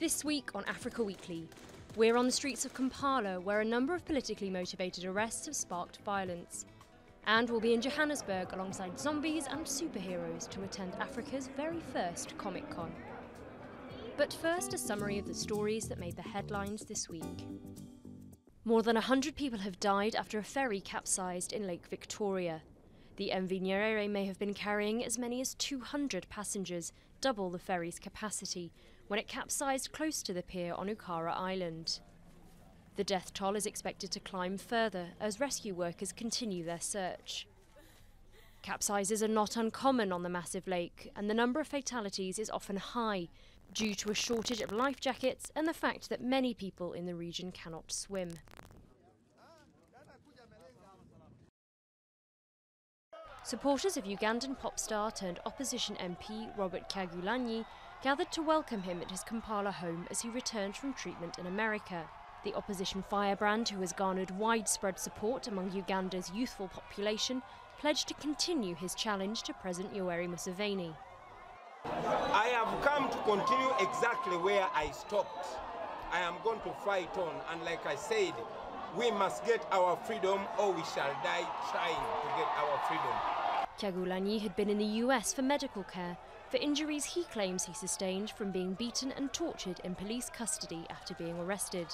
This week on Africa Weekly, we're on the streets of Kampala, where a number of politically motivated arrests have sparked violence. And we'll be in Johannesburg alongside zombies and superheroes to attend Africa's very first Comic-Con. But first, a summary of the stories that made the headlines this week. More than 100 people have died after a ferry capsized in Lake Victoria. The MV Nyerere may have been carrying as many as 200 passengers, double the ferry's capacity, when it capsized close to the pier on Ukara Island. The death toll is expected to climb further as rescue workers continue their search. Capsizes are not uncommon on the massive lake, and the number of fatalities is often high, due to a shortage of life jackets and the fact that many people in the region cannot swim. Supporters of Ugandan pop star turned opposition MP Robert Kyagulanyi gathered to welcome him at his Kampala home as he returned from treatment in America. The opposition firebrand, who has garnered widespread support among Uganda's youthful population, pledged to continue his challenge to President Yoweri Museveni. I have come to continue exactly where I stopped. I am going to fight on, and like I said, we must get our freedom or we shall die trying to get our freedom. Kyagulanyi had been in the US for medical care for injuries he claims he sustained from being beaten and tortured in police custody after being arrested.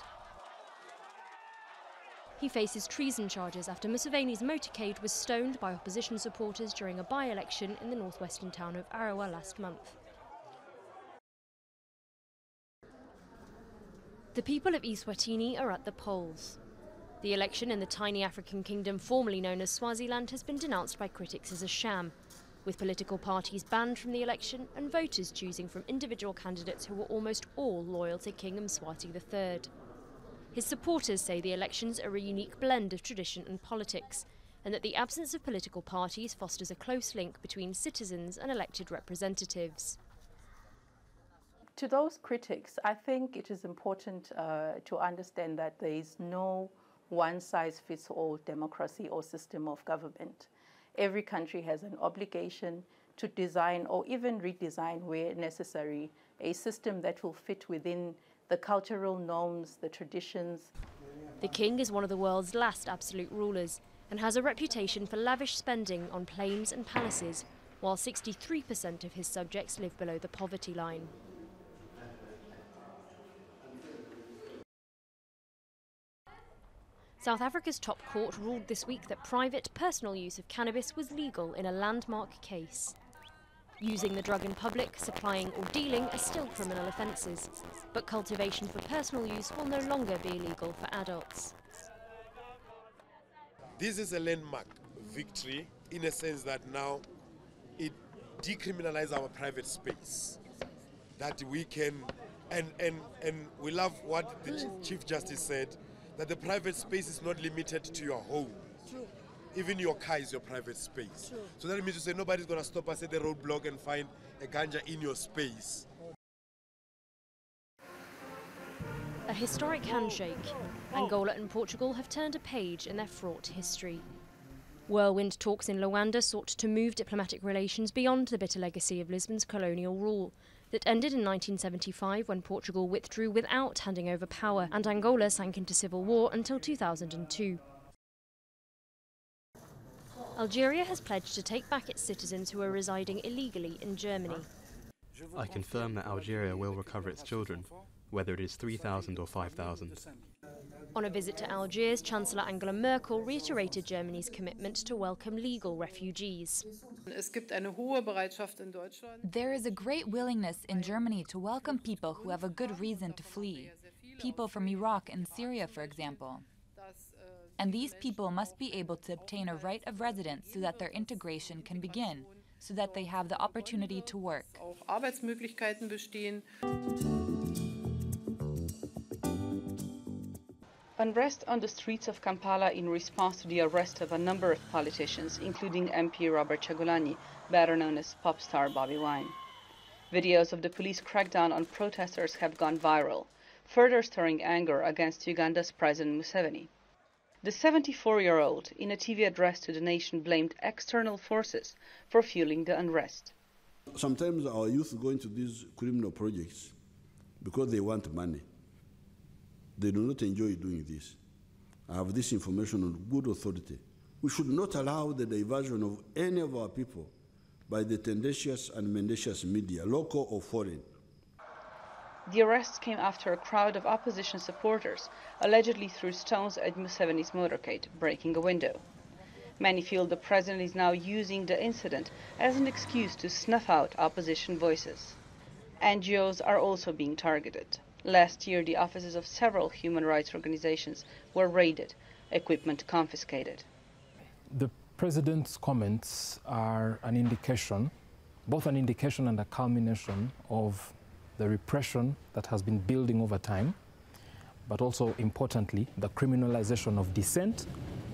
He faces treason charges after Museveni's motorcade was stoned by opposition supporters during a by-election in the northwestern town of Arawa last month. The people of Eswatini are at the polls. The election in the tiny African kingdom formerly known as Swaziland has been denounced by critics as a sham, with political parties banned from the election and voters choosing from individual candidates who were almost all loyal to King Mswati III. His supporters say the elections are a unique blend of tradition and politics, and that the absence of political parties fosters a close link between citizens and elected representatives. To those critics, I think it is important to understand that there is no one-size-fits-all democracy or system of government. Every country has an obligation to design or even redesign where necessary a system that will fit within the cultural norms, the traditions. The king is one of the world's last absolute rulers and has a reputation for lavish spending on planes and palaces, while 63% of his subjects live below the poverty line. South Africa's top court ruled this week that private, personal use of cannabis was legal in a landmark case. Using the drug in public, supplying or dealing are still criminal offences, but cultivation for personal use will no longer be illegal for adults. This is a landmark victory in a sense that now it decriminalizes our private space. That we can, and we love what the Chief Justice said, that the private space is not limited to your home. True. Even your car is your private space. True. So that means to say nobody's going to stop us at the roadblock and find a ganja in your space. A historic handshake. Angola and Portugal have turned a page in their fraught history. Whirlwind talks in Luanda sought to move diplomatic relations beyond the bitter legacy of Lisbon's colonial rule that ended in 1975 when Portugal withdrew without handing over power and Angola sank into civil war until 2002. Algeria has pledged to take back its citizens who are residing illegally in Germany. I confirm that Algeria will recover its children, whether it is 3,000 or 5,000. On a visit to Algiers, Chancellor Angela Merkel reiterated Germany's commitment to welcome legal refugees. There is a great willingness in Germany to welcome people who have a good reason to flee. People from Iraq and Syria, for example. And these people must be able to obtain a right of residence so that their integration can begin, so that they have the opportunity to work. Unrest on the streets of Kampala in response to the arrest of a number of politicians, including MP Robert Kyagulanyi, better known as pop star Bobi Wine. Videos of the police crackdown on protesters have gone viral, further stirring anger against Uganda's President Museveni. The 74-year-old, in a TV address to the nation, blamed external forces for fueling the unrest. Sometimes our youth go into these criminal projects because they want money. They do not enjoy doing this. I have this information on good authority. We should not allow the diversion of any of our people by the tendentious and mendacious media, local or foreign. The arrests came after a crowd of opposition supporters allegedly threw stones at Museveni's motorcade, breaking a window. Many feel the president is now using the incident as an excuse to snuff out opposition voices. NGOs are also being targeted. Last year, the offices of several human rights organizations were raided, equipment confiscated. The president's comments are an indication, both an indication and a culmination of the repression that has been building over time, but also, importantly, the criminalization of dissent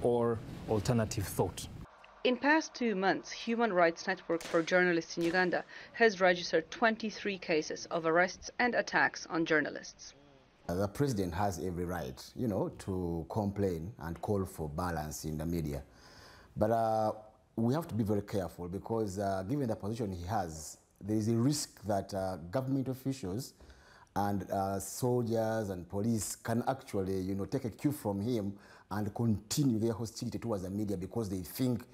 or alternative thought. In past 2 months, Human Rights Network for Journalists in Uganda has registered 23 cases of arrests and attacks on journalists. The president has every right, to complain and call for balance in the media. But we have to be very careful because given the position he has, there is a risk that government officials and soldiers and police can actually, take a cue from him and continue their hostility towards the media because they think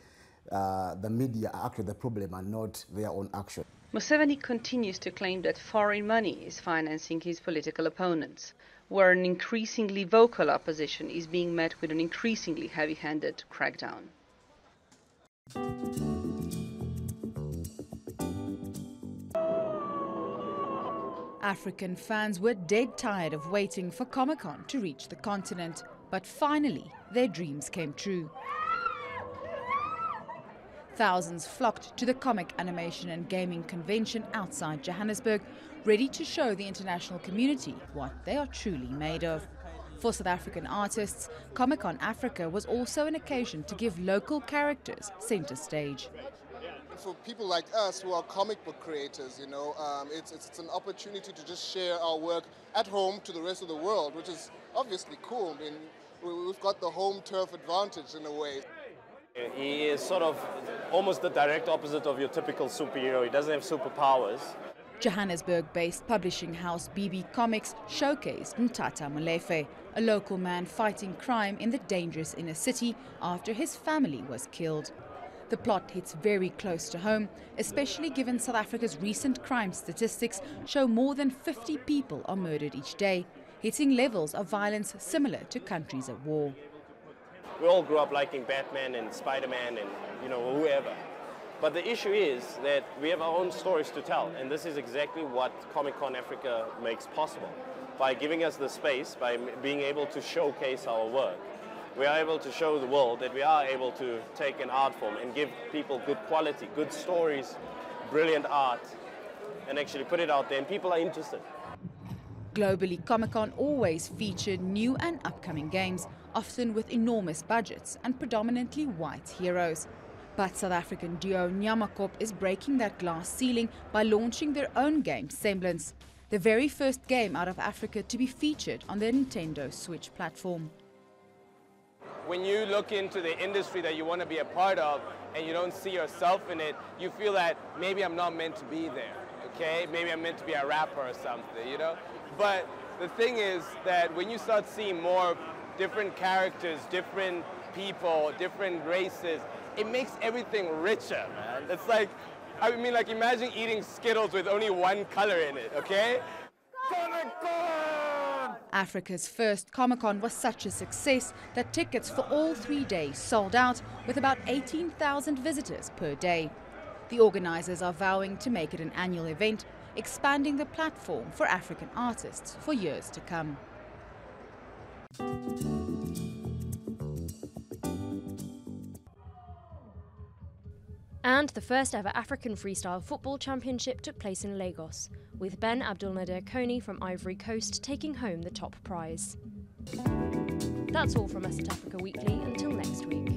the media are actually the problem and not their own action. Museveni continues to claim that foreign money is financing his political opponents, where an increasingly vocal opposition is being met with an increasingly heavy-handed crackdown. African fans were dead tired of waiting for Comic-Con to reach the continent, but finally their dreams came true. Thousands flocked to the Comic, Animation and Gaming Convention outside Johannesburg, ready to show the international community what they are truly made of. For South African artists, Comic-Con Africa was also an occasion to give local characters center stage. For people like us who are comic book creators, it's an opportunity to just share our work at home to the rest of the world, which is obviously cool. I mean, we've got the home turf advantage in a way. He is sort of almost the direct opposite of your typical superhero. He doesn't have superpowers. Johannesburg-based publishing house BB Comics showcased Ntata Molefe, a local man fighting crime in the dangerous inner city after his family was killed. The plot hits very close to home, especially given South Africa's recent crime statistics show more than 50 people are murdered each day, hitting levels of violence similar to countries at war. We all grew up liking Batman and Spider-Man and, whoever. But the issue is that we have our own stories to tell, and this is exactly what Comic-Con Africa makes possible. By giving us the space, by being able to showcase our work, we are able to show the world that we are able to take an art form and give people good quality, good stories, brilliant art, and actually put it out there, and people are interested. Globally, Comic-Con always featured new and upcoming games, often with enormous budgets and predominantly white heroes. But South African duo Nyamakop is breaking that glass ceiling by launching their own game, Semblance, the very first game out of Africa to be featured on the Nintendo Switch platform. When you look into the industry that you want to be a part of and you don't see yourself in it, you feel that maybe I'm not meant to be there, okay? Maybe I'm meant to be a rapper or something, But the thing is that when you start seeing more different characters, different people, different races, it makes everything richer, man. It's like, imagine eating Skittles with only one color in it, okay? Comic-Con! Africa's first Comic-Con was such a success that tickets for all 3 days sold out, with about 18,000 visitors per day. The organizers are vowing to make it an annual event, expanding the platform for African artists for years to come. And the first ever African Freestyle Football Championship took place in Lagos, with Ben Abdulnader Kony from Ivory Coast taking home the top prize. That's all from us at Africa Weekly. Until next week.